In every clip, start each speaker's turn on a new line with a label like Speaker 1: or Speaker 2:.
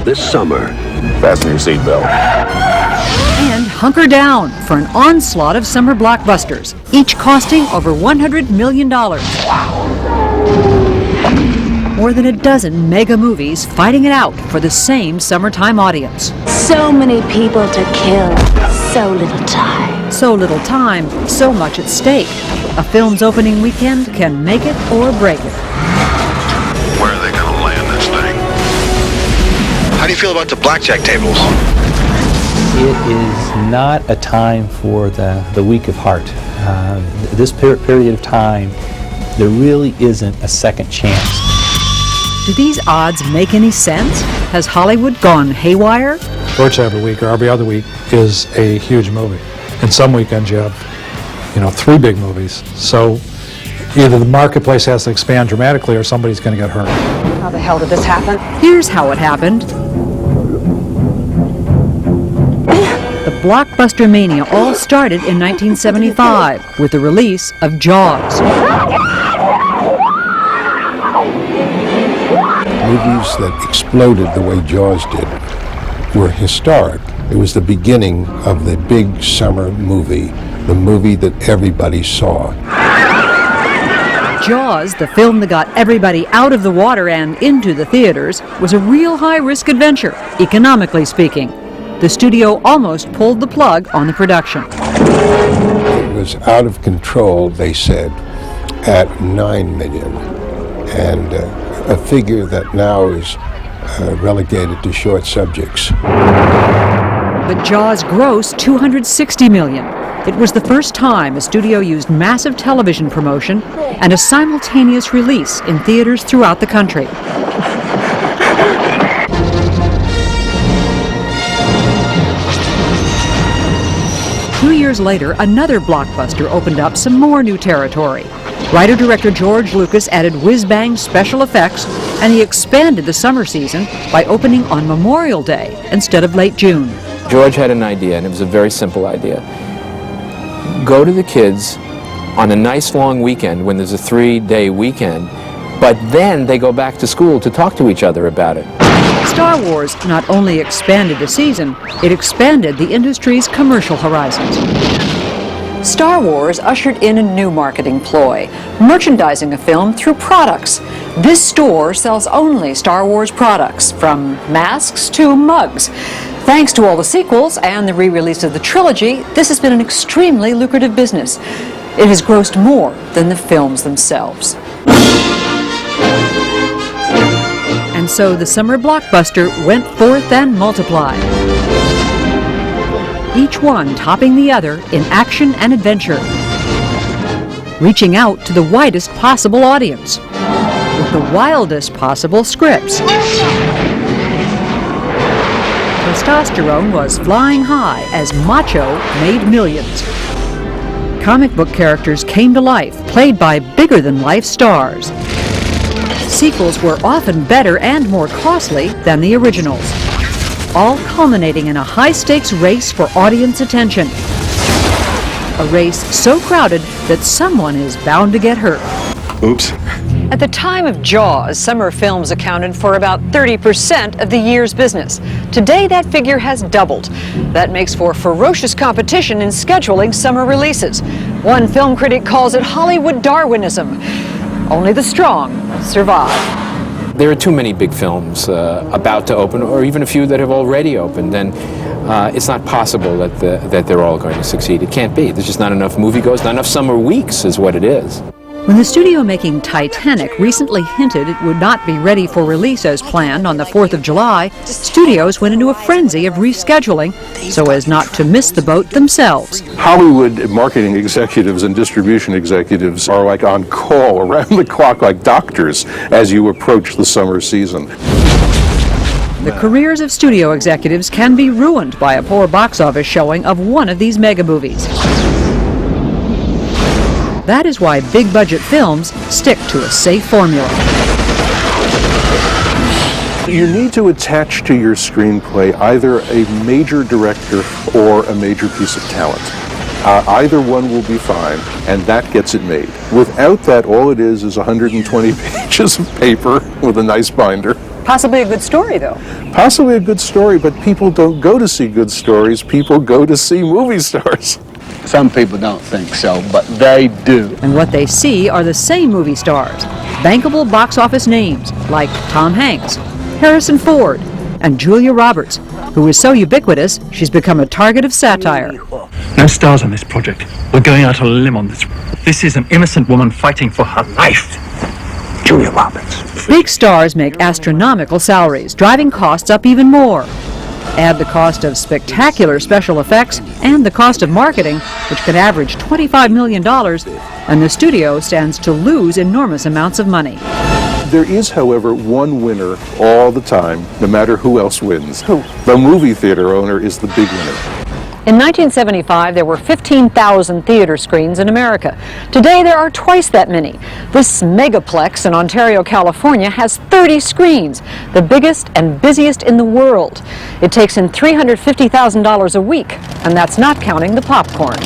Speaker 1: this summer.
Speaker 2: Fasten your seatbelt.
Speaker 3: And hunker down for an onslaught of summer blockbusters, each costing over $100 million. More than a dozen mega movies fighting it out for the same summertime audience.
Speaker 4: So many people to kill, so little time.
Speaker 3: So little time, so much at stake. A film's opening weekend can make it or break it.
Speaker 5: Where are they going to land this thing? How do you feel about the blackjack tables?
Speaker 6: It is not a time for the weak of heart. This period of time, there really isn't a second chance.
Speaker 3: Do these odds make any sense? Has Hollywood gone haywire?
Speaker 7: Torch every week or every other week is a huge movie. And some weekends you have, 3 big movies. So either the marketplace has to expand dramatically or somebody's going to get hurt.
Speaker 8: How the hell did this happen?
Speaker 3: Here's how it happened. The blockbuster mania all started in 1975 with the release of Jaws.
Speaker 9: Movies that exploded the way Jaws did were historic. It was the beginning of the big summer movie, the movie that everybody saw.
Speaker 3: Jaws, the film that got everybody out of the water and into the theaters, was a real high-risk adventure, economically speaking. The studio almost pulled the plug on the production.
Speaker 9: It was out of control, they said, at $9 million, and a figure that now is relegated to short subjects.
Speaker 3: But Jaws grossed $260 million. It was the first time a studio used massive television promotion and a simultaneous release in theaters throughout the country. Two years later, another blockbuster opened up some more new territory. Writer-director George Lucas added whiz-bang special effects, and he expanded the summer season by opening on Memorial Day instead of late June.
Speaker 10: George had an idea, and it was a very simple idea. Go to the kids on a nice long weekend when there's a 3-day weekend, but then they go back to school to talk to each other about it.
Speaker 3: Star Wars not only expanded the season, it expanded the industry's commercial horizons. Star Wars ushered in a new marketing ploy, merchandising a film through products. This store sells only Star Wars products, from masks to mugs. Thanks to all the sequels and the re-release of the trilogy, this has been an extremely lucrative business. It has grossed more than the films themselves. And so the summer blockbuster went forth and multiplied, each one topping the other in action and adventure, reaching out to the widest possible audience, with the wildest possible scripts. Testosterone was flying high as macho made millions. Comic book characters came to life, played by bigger-than-life stars. Sequels were often better and more costly than the originals, all culminating in a high-stakes race for audience attention. A race so crowded that someone is bound to get hurt.
Speaker 5: Oops.
Speaker 3: At the time of Jaws, summer films accounted for about 30% of the year's business. Today, that figure has doubled. That makes for ferocious competition in scheduling summer releases. One film critic calls it Hollywood Darwinism. Only the strong survive.
Speaker 10: There are too many big films about to open, or even a few that have already opened, and it's not possible that they're all going to succeed. It can't be. There's just not enough moviegoers, not enough summer weeks is what it is.
Speaker 3: When the studio making Titanic recently hinted it would not be ready for release as planned on the 4th of July, studios went into a frenzy of rescheduling so as not to miss the boat themselves.
Speaker 2: Hollywood marketing executives and distribution executives are like on call around the clock like doctors as you approach the summer season.
Speaker 3: The careers of studio executives can be ruined by a poor box office showing of one of these mega movies. That is why big-budget films stick to a safe formula.
Speaker 2: You need to attach to your screenplay either a major director or a major piece of talent. Either one will be fine, and that gets it made. Without that, all it is 120 pages of paper with a nice binder.
Speaker 3: Possibly a good story, though.
Speaker 2: Possibly a good story, but people don't go to see good stories. People go to see movie stars.
Speaker 1: Some people don't think so, but they do.
Speaker 3: And what they see are the same movie stars. Bankable box office names like Tom Hanks, Harrison Ford, and Julia Roberts, who is so ubiquitous she's become a target of satire.
Speaker 8: No stars on this project. We're going out on a limb on this. This is an innocent woman fighting for her life. Julia Roberts.
Speaker 3: Big stars make astronomical salaries, driving costs up even more. Add the cost of spectacular special effects and the cost of marketing, which could average $25 million, and the studio stands to lose enormous amounts of money.
Speaker 2: There is, however, one winner all the time, no matter who else wins. Who? The movie theater owner is the big winner.
Speaker 3: In 1975, there were 15,000 theater screens in America. Today, there are twice that many. This megaplex in Ontario, California, has 30 screens, the biggest and busiest in the world. It takes in $350,000 a week, and that's not counting the popcorn.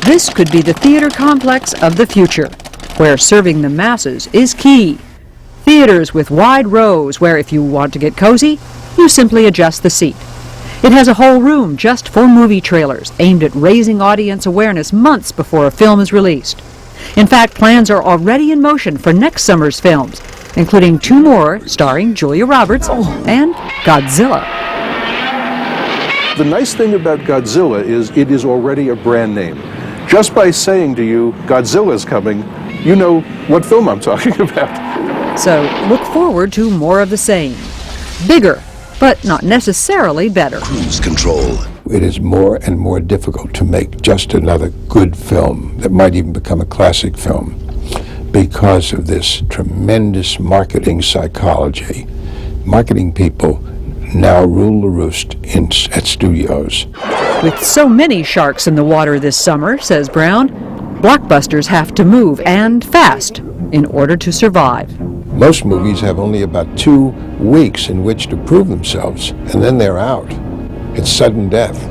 Speaker 3: This could be the theater complex of the future, where serving the masses is key. Theaters with wide rows where if you want to get cozy, you simply adjust the seat. It has a whole room just for movie trailers, aimed at raising audience awareness months before a film is released. In fact, plans are already in motion for next summer's films, including 2 more starring Julia Roberts and Godzilla.
Speaker 2: The nice thing about Godzilla is it is already a brand name. Just by saying to you, Godzilla's coming, you know what film I'm talking about.
Speaker 3: So look forward to more of the same. Bigger, but not necessarily better.
Speaker 5: Cruise control.
Speaker 9: It is more and more difficult to make just another good film that might even become a classic film because of this tremendous marketing psychology. Marketing people now rule the roost at studios.
Speaker 3: With so many sharks in the water this summer, says Brown, blockbusters have to move, and fast, in order to survive.
Speaker 9: Most movies have only about 2 weeks in which to prove themselves, and then they're out. It's sudden death.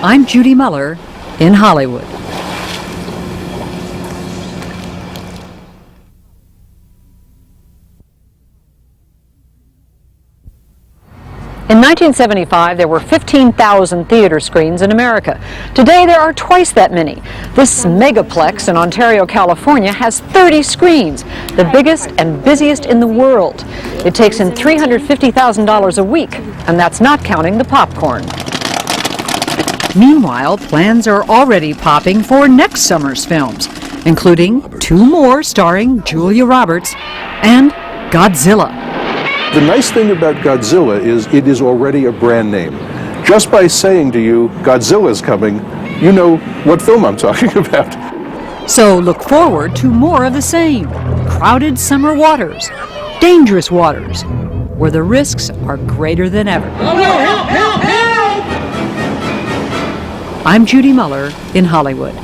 Speaker 3: I'm Judy Muller in Hollywood. In 1975, there were 15,000 theater screens in America. Today, there are twice that many. This megaplex in Ontario, California, has 30 screens, the biggest and busiest in the world. It takes in $350,000 a week, and that's not counting the popcorn. Meanwhile, plans are already popping for next summer's films, including 2 more starring Julia Roberts and Godzilla.
Speaker 2: The nice thing about Godzilla is it is already a brand name. Just by saying to you, Godzilla's coming, you know what film I'm talking about.
Speaker 3: So look forward to more of the same. Crowded summer waters, dangerous waters, where the risks are greater than ever. I'm Judy Muller in Hollywood.